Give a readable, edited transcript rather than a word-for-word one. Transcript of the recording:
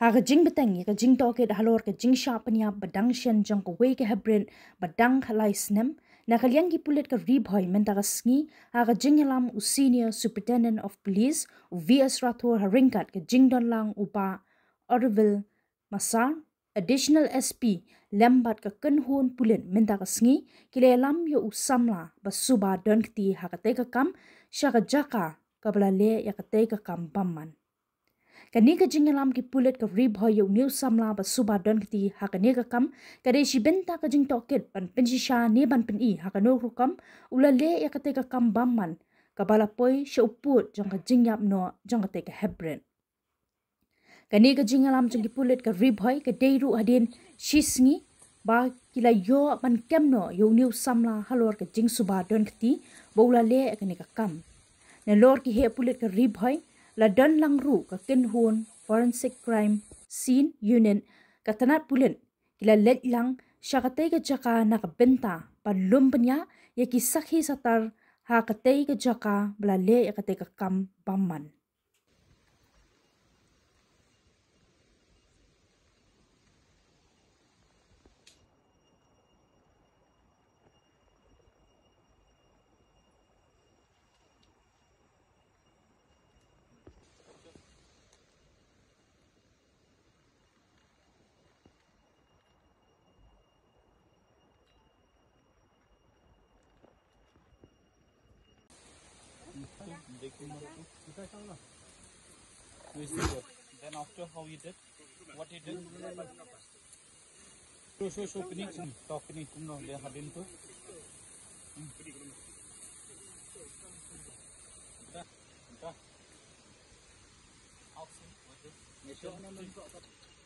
Haga jing beteng ya ka jing toke da halor ka jing sharpenya badang shen jong ka wei ka hebren badang khalai snem na kalyang ki pulet ka ribhoy menta ka sngi haga jing lam u senior superintendent of police u VS Rathor haringkat ka jing don lang upa Orville Masar additional SP lembat ka kenhun pulet menta ka sngi kile lam yo u samla basuba don kti haga te ka kam shaga jaka kabla le ya ka te ka kam bamman kani ka jingalam ki pulet ka rib hoy new samla ba suba don kti hakane ka kam kare shi benta ka jing toket pan pensisha ne ban pen I hakano rukam ulale ya ka te ka kam bamman ka bala poi she uput jong ka jingyap no jong ka te ka hebren kani ka jingalam jong ki pulet ka rib hoy ka deiru adin shisngi ba kila yo ban kemno yo new samla halor ka jing suba don kti bo ulale ka ne ka kam na lor ki he pulet ka rib hoy la don lang ru ka kinhun forensic crime scene unit ka tanat pulen kila let lang syakatay ka jaka na ka benta palum penya ya ki sakhi satar ha katay ka jaka blale ya katay ka kam bamman Then after how he did, what he did? So pini talk pini no they hadin to. Da. Oxen. What is?